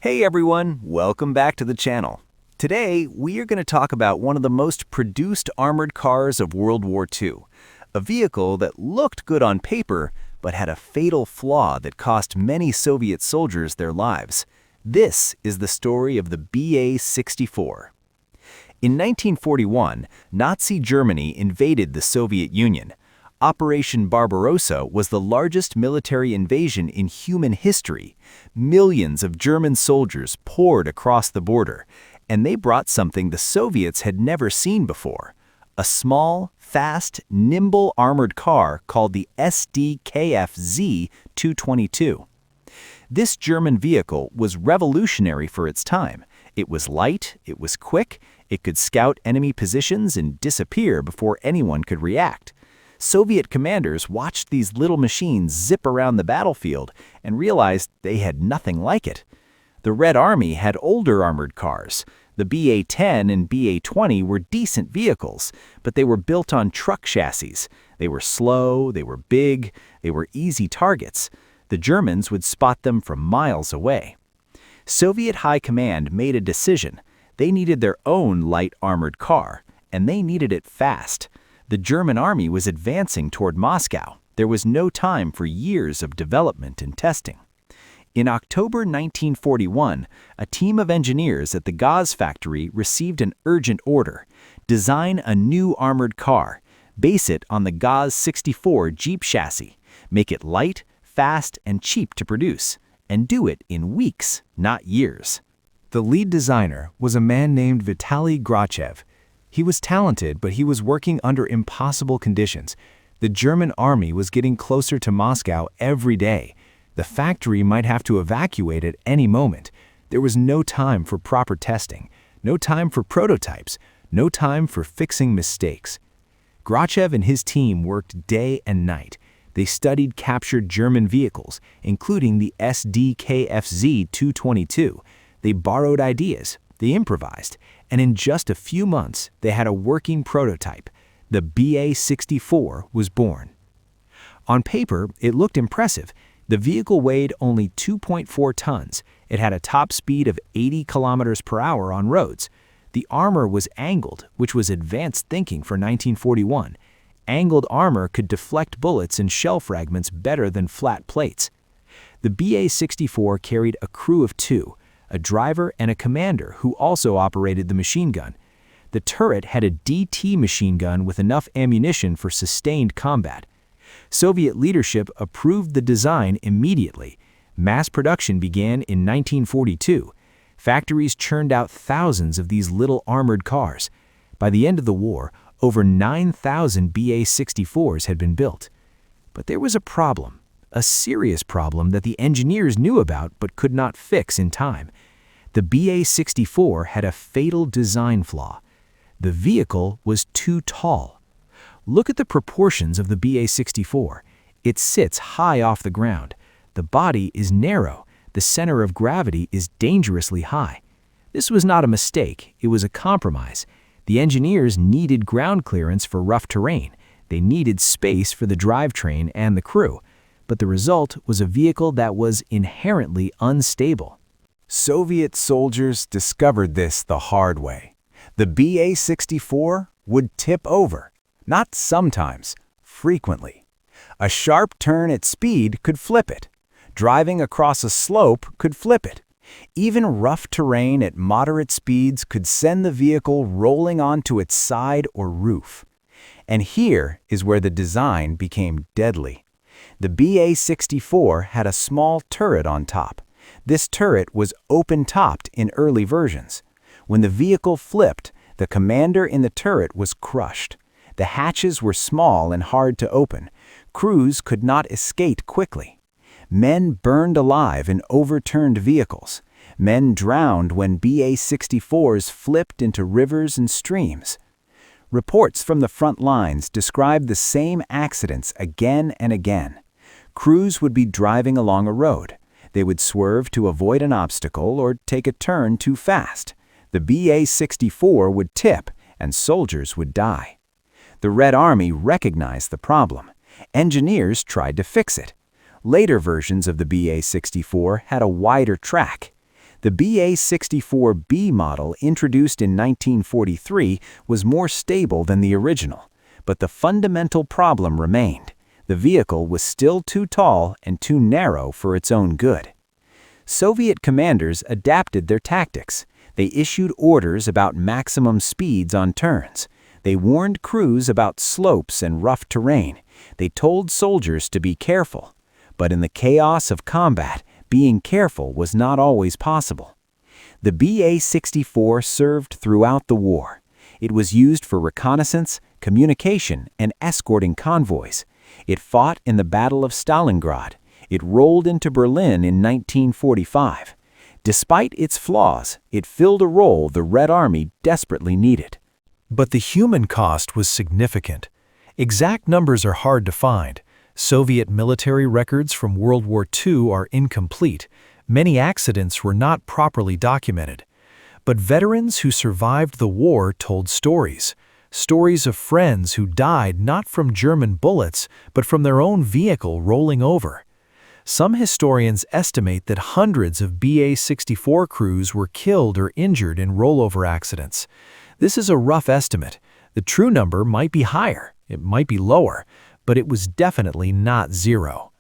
Hey everyone, welcome back to the channel. Today, we are going to talk about one of the most produced armored cars of World War II, a vehicle that looked good on paper, but had a fatal flaw that cost many Soviet soldiers their lives. This is the story of the BA-64. In 1941, Nazi Germany invaded the Soviet Union. Operation Barbarossa was the largest military invasion in human history. Millions of German soldiers poured across the border, and they brought something the Soviets had never seen before: a small, fast, nimble armored car called the SDKFZ-222. This German vehicle was revolutionary for its time. It was light, it was quick, it could scout enemy positions and disappear before anyone could react. Soviet commanders watched these little machines zip around the battlefield and realized they had nothing like it. The Red Army had older armored cars. The BA-10 and BA-20 were decent vehicles, but they were built on truck chassis. They were slow, they were big, they were easy targets. The Germans would spot them from miles away. Soviet High Command made a decision. They needed their own light armored car, and they needed it fast. The German army was advancing toward Moscow. There was no time for years of development and testing. In October 1941, a team of engineers at the Gauze factory received an urgent order: design a new armored car, base it on the Gauze 64 Jeep chassis, make it light, fast, and cheap to produce, and do it in weeks, not years. The lead designer was a man named Vitaly Grachev. He was talented, but he was working under impossible conditions. The German army was getting closer to Moscow every day. The factory might have to evacuate at any moment. There was no time for proper testing, no time for prototypes, no time for fixing mistakes. Grachev and his team worked day and night. They studied captured German vehicles, including the SDKFZ-222. They borrowed ideas, they improvised, and in just a few months, they had a working prototype. The BA-64 was born. On paper, it looked impressive. The vehicle weighed only 2.4 tons. It had a top speed of 80 kilometers per hour on roads. The armor was angled, which was advanced thinking for 1941. Angled armor could deflect bullets and shell fragments better than flat plates. The BA-64 carried a crew of two, a driver and a commander who also operated the machine gun. The turret had a DT machine gun with enough ammunition for sustained combat. Soviet leadership approved the design immediately. Mass production began in 1942. Factories churned out thousands of these little armored cars. By the end of the war, over 9,000 BA-64s had been built. But there was a problem. A serious problem that the engineers knew about but could not fix in time. The BA-64 had a fatal design flaw. The vehicle was too tall. Look at the proportions of the BA-64. It sits high off the ground. The body is narrow. The center of gravity is dangerously high. This was not a mistake. It was a compromise. The engineers needed ground clearance for rough terrain. They needed space for the drivetrain and the crew. But the result was a vehicle that was inherently unstable. Soviet soldiers discovered this the hard way. The BA-64 would tip over, not sometimes, frequently. A sharp turn at speed could flip it. Driving across a slope could flip it. Even rough terrain at moderate speeds could send the vehicle rolling onto its side or roof. And here is where the design became deadly. The BA-64 had a small turret on top. This turret was open-topped in early versions. When the vehicle flipped, the commander in the turret was crushed. The hatches were small and hard to open. Crews could not escape quickly. Men burned alive in overturned vehicles. Men drowned when BA-64s flipped into rivers and streams. Reports from the front lines described the same accidents again and again. Crews would be driving along a road. They would swerve to avoid an obstacle or take a turn too fast. The BA-64 would tip and soldiers would die. The Red Army recognized the problem. Engineers tried to fix it. Later versions of the BA-64 had a wider track. The BA-64B model, introduced in 1943, was more stable than the original, but the fundamental problem remained. The vehicle was still too tall and too narrow for its own good. Soviet commanders adapted their tactics. They issued orders about maximum speeds on turns. They warned crews about slopes and rough terrain. They told soldiers to be careful. But in the chaos of combat, being careful was not always possible. The BA-64 served throughout the war. It was used for reconnaissance, communication, and escorting convoys. It fought in the Battle of Stalingrad. It rolled into Berlin in 1945. Despite its flaws, it filled a role the Red Army desperately needed. But the human cost was significant. Exact numbers are hard to find. Soviet military records from World War II are incomplete. Many accidents were not properly documented. But veterans who survived the war told stories. Stories of friends who died not from German bullets, but from their own vehicle rolling over. Some historians estimate that hundreds of BA-64 crews were killed or injured in rollover accidents. This is a rough estimate. The true number might be higher, it might be lower, but it was definitely not zero.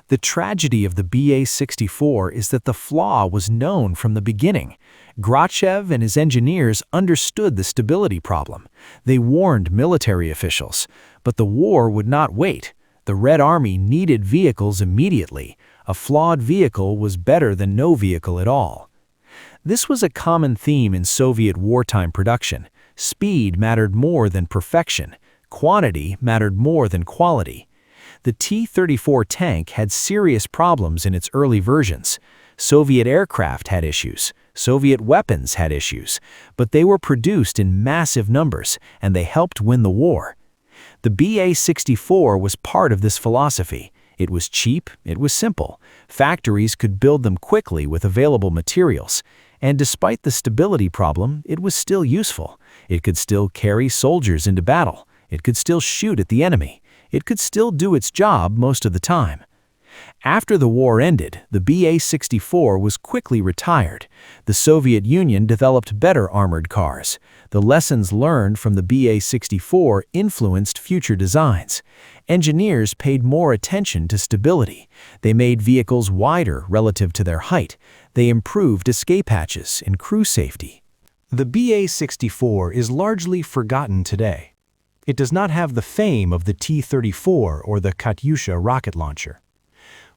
The tragedy of the BA-64 is that the flaw was known from the beginning. Grachev and his engineers understood the stability problem. They warned military officials, but the war would not wait. The Red Army needed vehicles immediately. A flawed vehicle was better than no vehicle at all. This was a common theme in Soviet wartime production. Speed mattered more than perfection. Quantity mattered more than quality. The T-34 tank had serious problems in its early versions. Soviet aircraft had issues. Soviet weapons had issues. But they were produced in massive numbers, and they helped win the war. The BA-64 was part of this philosophy. It was cheap, it was simple. Factories could build them quickly with available materials. And despite the stability problem, it was still useful. It could still carry soldiers into battle. It could still shoot at the enemy. It could still do its job most of the time. After the war ended, the BA-64 was quickly retired. The Soviet Union developed better armored cars. The lessons learned from the BA-64 influenced future designs. Engineers paid more attention to stability. They made vehicles wider relative to their height. They improved escape hatches and crew safety. The BA-64 is largely forgotten today. It does not have the fame of the T-34 or the Katyusha rocket launcher.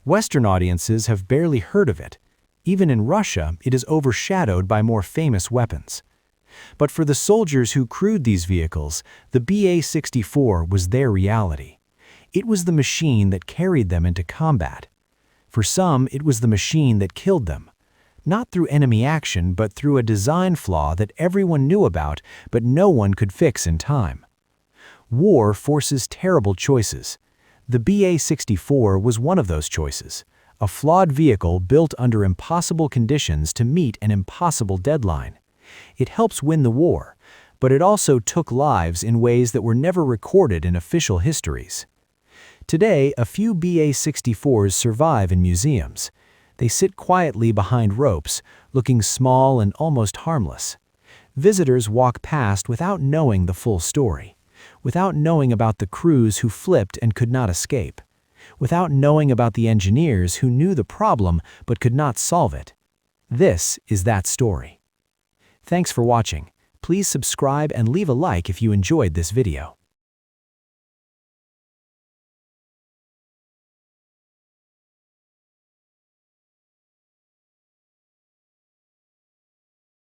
Western audiences have barely heard of it. Even in Russia, it is overshadowed by more famous weapons. But for the soldiers who crewed these vehicles, the BA-64 was their reality. It was the machine that carried them into combat. For some, it was the machine that killed them. Not through enemy action, but through a design flaw that everyone knew about, but no one could fix in time. War forces terrible choices. The BA-64 was one of those choices, a flawed vehicle built under impossible conditions to meet an impossible deadline. It helps win the war, but it also took lives in ways that were never recorded in official histories. Today, a few BA-64s survive in museums. They sit quietly behind ropes, looking small and almost harmless. Visitors walk past without knowing the full story. Without knowing about the crews who flipped and could not escape, without knowing about the engineers who knew the problem but could not solve it. This is that story. Thanks for watching. Please subscribe and leave a like if you enjoyed this video.